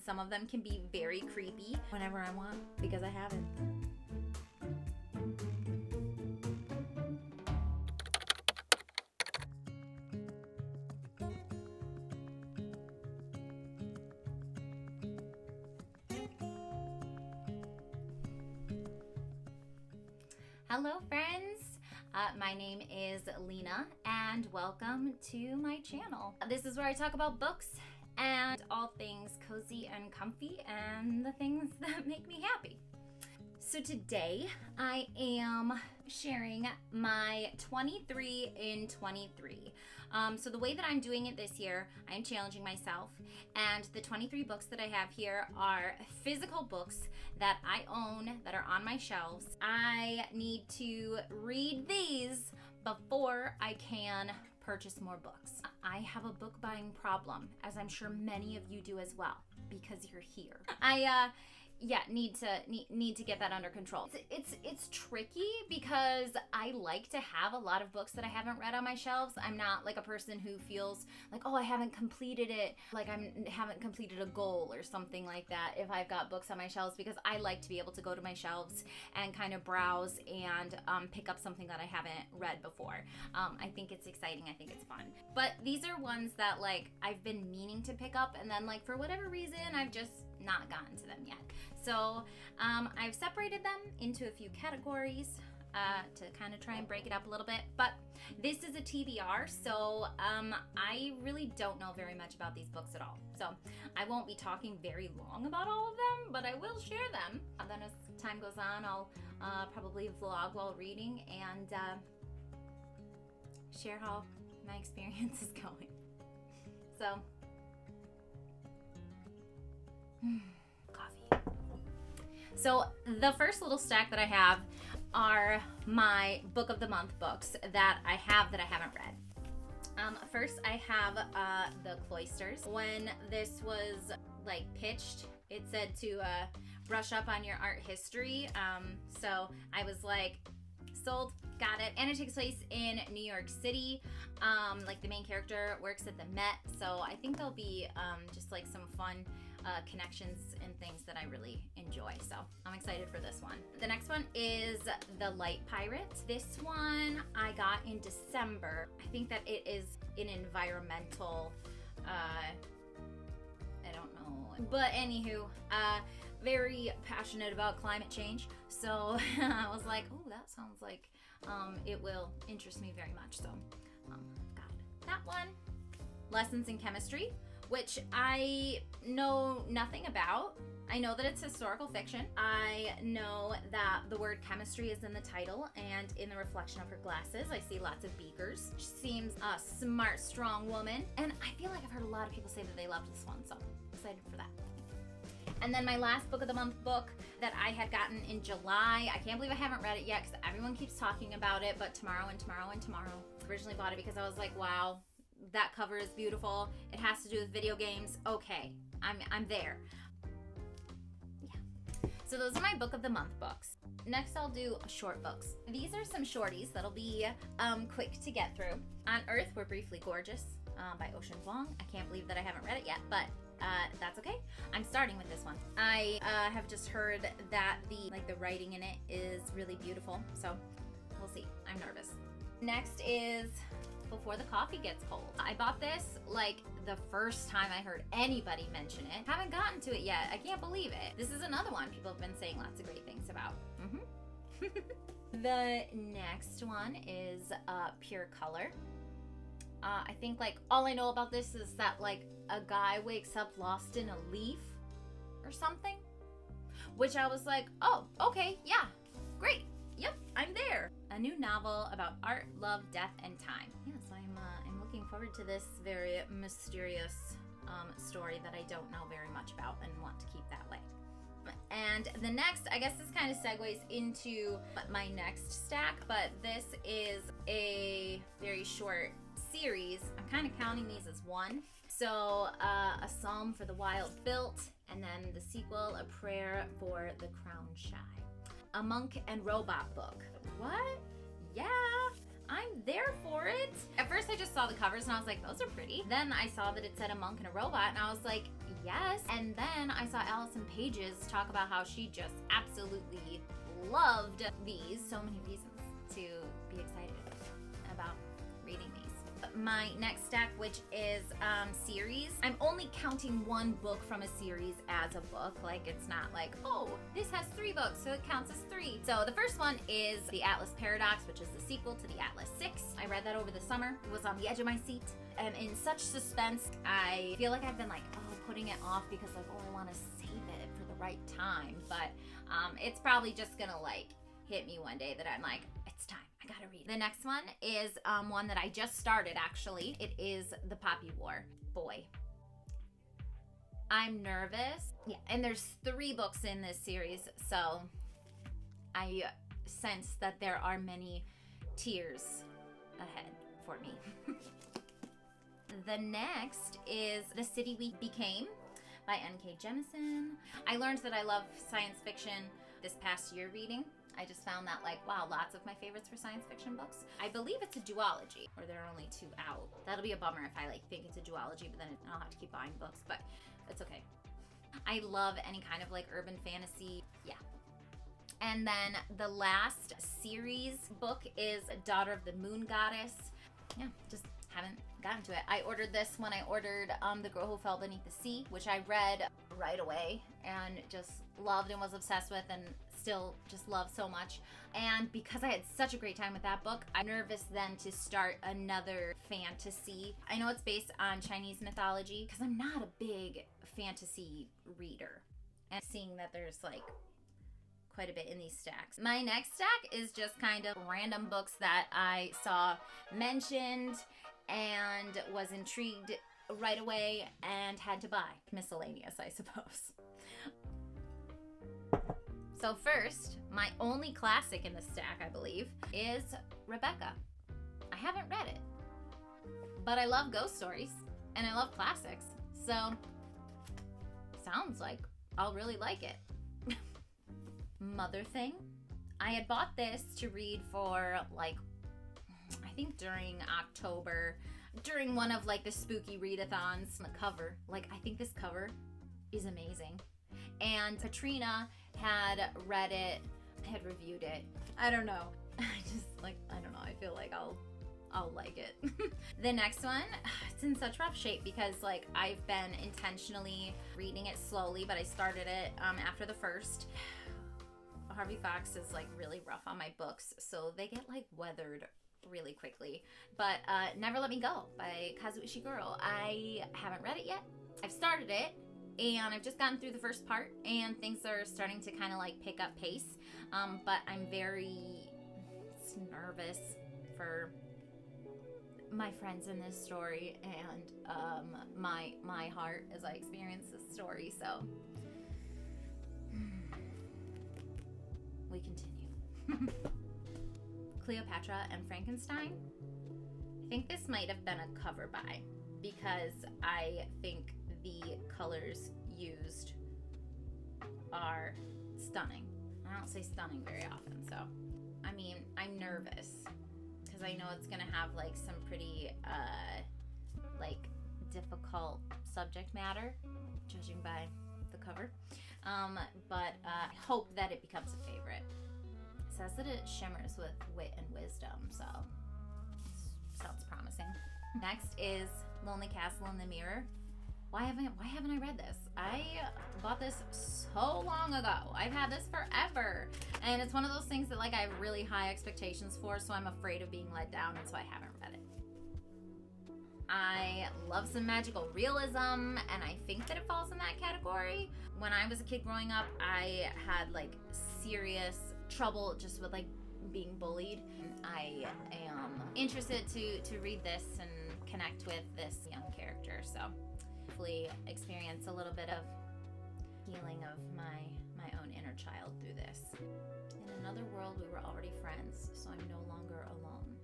and some of them can be very creepy whenever I want, because I haven't. Hello friends, my name is Lena and welcome to my channel. This is where I talk about books and all things cozy and comfy and the things that make me happy. So today I am sharing my 23 in 23. So the way that I'm doing it this year, I'm challenging myself, and the 23 books that I have here are physical books that I own that are on my shelves. I need to read these before I can purchase more books. I have a book buying problem, as I'm sure many of you do as well, because you're here. I need to get that under control. It's tricky because I like to have a lot of books that I haven't read on my shelves. I'm not like a person who feels like, oh, I haven't completed it, like I haven't completed a goal or something like that if I've got books on my shelves, because I like to be able to go to my shelves and kind of browse and pick up something that I haven't read before. I think it's exciting. I think it's fun. But these are ones that like I've been meaning to pick up, and then like for whatever reason I've just not gotten to them yet. So I've separated them into a few categories to kind of try and break it up a little bit. But this is a TBR, so I really don't know very much about these books at all. So I won't be talking very long about all of them, but I will share them. And then as time goes on, I'll probably vlog while reading and share how my experience is going. So, coffee. So the first little stack that I have are my book of the month books that I haven't read. First I have The Cloisters. When this was like pitched, it said to brush up on your art history. So I was like, sold, got it. And it takes place in New York City. Like the main character works at the Met, so I think there'll be just like some fun connections and things that I really enjoy. So I'm excited for this one. The next one is The Light Pirate. This one I got in December. I think that it is an environmental, I don't know. But anywho, very passionate about climate change. So I was like, oh, that sounds like it will interest me very much. So got that one. Lessons in Chemistry, which I know nothing about. I know that it's historical fiction. I know that the word chemistry is in the title, and in the reflection of her glasses, I see lots of beakers. She seems a smart, strong woman, and I feel like I've heard a lot of people say that they loved this one, so I'm excited for that. And then my last book of the month book that I had gotten in July. I can't believe I haven't read it yet because everyone keeps talking about it, but tomorrow and tomorrow and tomorrow. I originally bought it because I was like, wow, that cover is beautiful. It has to do with video games. Okay, I'm there. Yeah. So those are my book of the month books. Next I'll do short books. These are some shorties that'll be quick to get through. On Earth We're Briefly Gorgeous by Ocean Vuong. I can't believe that I haven't read it yet, but that's okay. I'm starting with this one. I have just heard that the writing in it is really beautiful, so we'll see. I'm nervous. Next is Before the Coffee Gets Cold. I bought this like the first time I heard anybody mention it. Haven't gotten to it yet. I can't believe it. This is another one people have been saying lots of great things about. The next one is Pure Color. I think like all I know about this is that like a guy wakes up lost in a leaf or something, which I was like, oh, okay, yeah, great, yep, I'm there. A new novel about art, love, death, and time. Yes, I'm looking forward to this very mysterious story that I don't know very much about and want to keep that way. And the next, I guess this kind of segues into my next stack, but this is a very short series. I'm kind of counting these as one. So A Psalm for the Wild Built, and then the sequel, A Prayer for the Crown Shy. A Monk and Robot book. What? Yeah, I'm there for it. At first I just saw the covers and I was like, those are pretty. Then I saw that it said a monk and a robot and I was like, yes. And then I saw Allison Pages talk about how she just absolutely loved these. So many reasons to be excited about reading these. My next stack, which is series. I'm only counting one book from a series as a book. Like, it's not like, oh, this has 3 books, so it counts as 3. So the first one is The Atlas Paradox, which is the sequel to The Atlas 6. I read that over the summer. It was on the edge of my seat. I'm in such suspense. I feel like I've been like, putting it off because like, I want to save it for the right time. But it's probably just gonna like hit me one day that I'm like, it's time. I gotta read. The next one is one that I just started, actually. It is The Poppy War. Boy, I'm nervous. Yeah, and there's 3 books in this series, so I sense that there are many tears ahead for me. The next is The City We Became by N.K. Jemisin. I learned that I love science fiction this past year reading. I just found that like, wow, lots of my favorites were science fiction books. I believe it's a duology, or there are only 2 out. That'll be a bummer if I like think it's a duology, but then I'll have to keep buying books, but it's okay. I love any kind of like urban fantasy. Yeah. And then the last series book is Daughter of the Moon Goddess. Yeah, just haven't gotten to it. I ordered this when I ordered The Girl Who Fell Beneath the Sea, which I read right away and just loved and was obsessed with and still just love so much. And because I had such a great time with that book, I'm nervous then to start another fantasy. I know it's based on Chinese mythology because I'm not a big fantasy reader. And seeing that there's like quite a bit in these stacks. My next stack is just kind of random books that I saw mentioned and was intrigued right away and had to buy. Miscellaneous, I suppose. So first, my only classic in the stack, I believe, is Rebecca. I haven't read it, but I love ghost stories and I love classics. So sounds like I'll really like it. Mother Thing. I had bought this to read for like, I think during October, during one of like the spooky readathons. The cover, like I think this cover is amazing. And Katrina had read it, had reviewed it. I don't know. I don't know. I feel like I'll like it. The next one, it's in such rough shape because like I've been intentionally reading it slowly, but I started it after the first. Harvey Fox is like really rough on my books, so they get like weathered really quickly. But Never Let Me Go by Kazuo Ishiguro. I haven't read it yet. I've started it and I've just gotten through the first part and things are starting to kind of like pick up pace. But I'm very nervous for my friends in this story and my heart as I experience this story. So we continue. Cleopatra and Frankenstein. I think this might have been a cover buy because I think the colors used are stunning. I don't say stunning very often, so I mean, I'm nervous because I know it's gonna have like some pretty like difficult subject matter, judging by the cover. But I hope that it becomes a favorite. It says that it shimmers with wit and wisdom, so sounds promising. Next is Lonely Castle in the Mirror. Why haven't I read this? I bought this so long ago. I've had this forever. And it's one of those things that like I have really high expectations for, so I'm afraid of being let down, and so I haven't read it. I love some magical realism, and I think that it falls in that category. When I was a kid growing up, I had like serious trouble just with like being bullied. I am interested to read this and connect with this young character, so hopefully experience a little bit of healing of my own inner child through this. In another world, we were already friends, so I'm no longer alone.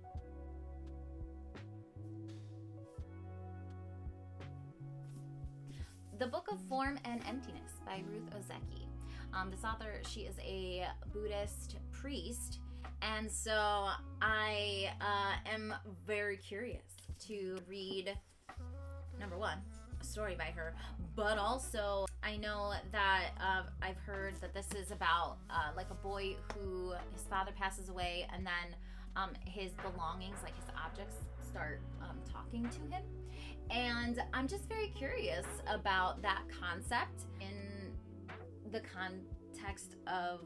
The Book of Form and Emptiness by Ruth Ozeki. This author, she is a Buddhist priest, And so I am very curious to read, number one, a story by her, but also I know that I've heard that this is about like a boy who his father passes away, and then his belongings, like his objects, start talking to him. And I'm just very curious about that concept in the context of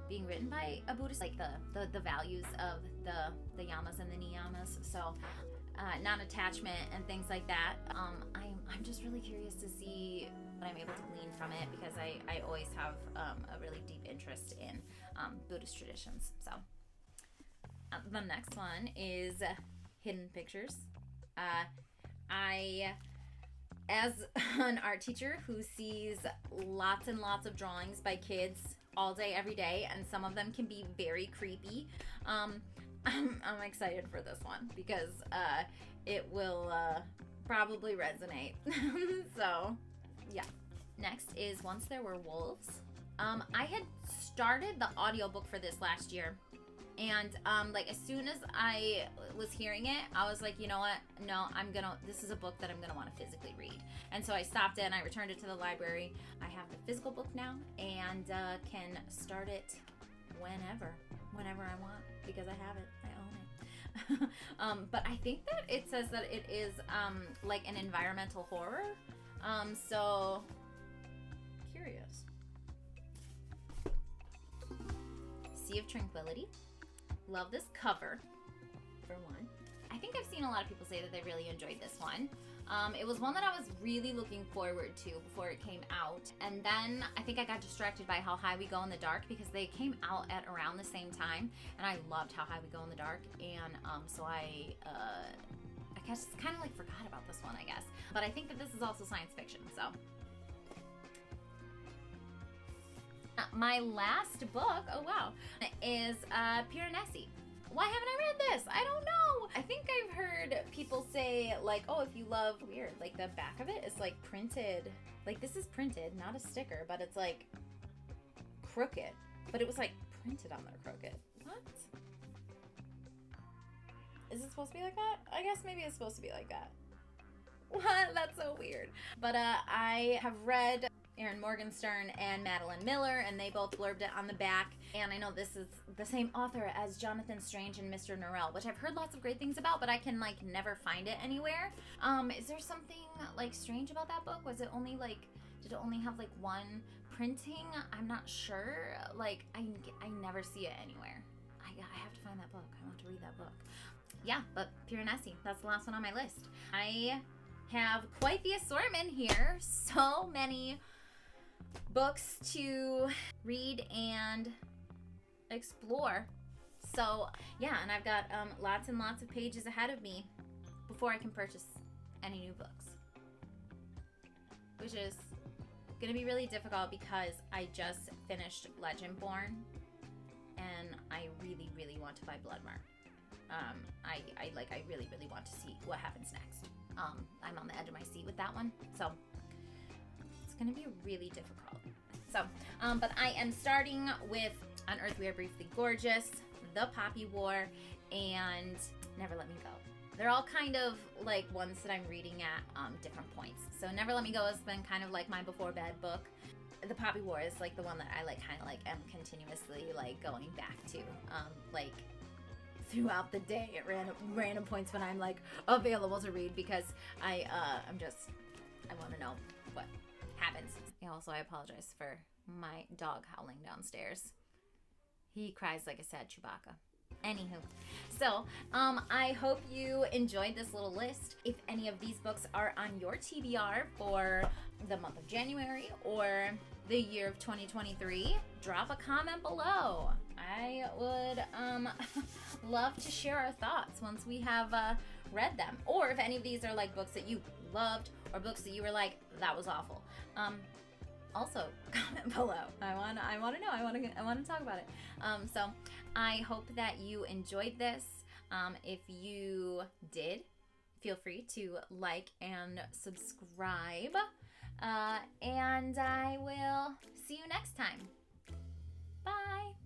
being written by a Buddhist, like the values of the yamas and the niyamas. So non-attachment and things like that. I'm just really curious to see what I'm able to glean from it, because I always have a really deep interest in Buddhist traditions. So the next one is Hidden Pictures. I, as an art teacher who sees lots and lots of drawings by kids all day, every day, and some of them can be very creepy, I'm excited for this one because it will probably resonate. So, yeah. Next is Once There Were Wolves. I had started the audiobook for this last year. And like as soon as I was hearing it, I was like, you know what? No, this is a book that I'm gonna want to physically read. And so I stopped it and I returned it to the library. I have the physical book now and can start it whenever I want, because I have it. I own it. But I think that it says that it is like an environmental horror. So curious. Sea of Tranquility. Love this cover, for one. I think I've seen a lot of people say that they really enjoyed this one. It was one that I was really looking forward to before it came out. And then I think I got distracted by How High We Go in the Dark, because they came out at around the same time. And I loved How High We Go in the Dark. And so I guess kind of like forgot about this one, I guess. But I think that this is also science fiction, so. My last book, oh wow, is Piranesi. Why haven't I read this? I don't know. I think I've heard people say like, oh, if you love, weird, like the back of it is like printed, like this is printed, not a sticker, but it's like crooked, but it was like printed on there crooked. What? Is it supposed to be like that? I guess maybe it's supposed to be like that. What? That's so weird. But I have read Erin Morgenstern and Madeline Miller, and they both blurbed it on the back. And I know this is the same author as Jonathan Strange and Mr. Norrell, which I've heard lots of great things about, but I can like never find it anywhere. Is there something like strange about that book? Was it only like, did it only have like one printing? I'm not sure. Like I never see it anywhere. I have to find that book. I want to read that book. Yeah, but Piranesi, that's the last one on my list. I have quite the assortment here. So many books to read and explore. So yeah, and I've got lots and lots of pages ahead of me before I can purchase any new books, which is gonna be really difficult because I just finished Legendborn and I really, really want to buy Bloodmark. I really, really want to see what happens next. I'm on the edge of my seat with that one, so it's gonna be really difficult. So, but I am starting with On Earth We Are Briefly Gorgeous, The Poppy War, and Never Let Me Go. They're all kind of like ones that I'm reading at different points. So Never Let Me Go has been kind of like my before bed book. The Poppy War is like the one that I like kind of like am continuously like going back to, like throughout the day at random points when I'm like available to read, because I want to know what happens. Also, I apologize for my dog howling downstairs. He cries like a sad Chewbacca. Anywho, so I hope you enjoyed this little list. If any of these books are on your TBR for the month of January or the year of 2023, drop a comment below. I would love to share our thoughts once we have read them. Or if any of these are like books that you loved or books that you were like, that was awful. Also comment below. I want to know. I want to talk about it. So I hope that you enjoyed this. If you did, feel free to like and subscribe. And I will see you next time. Bye.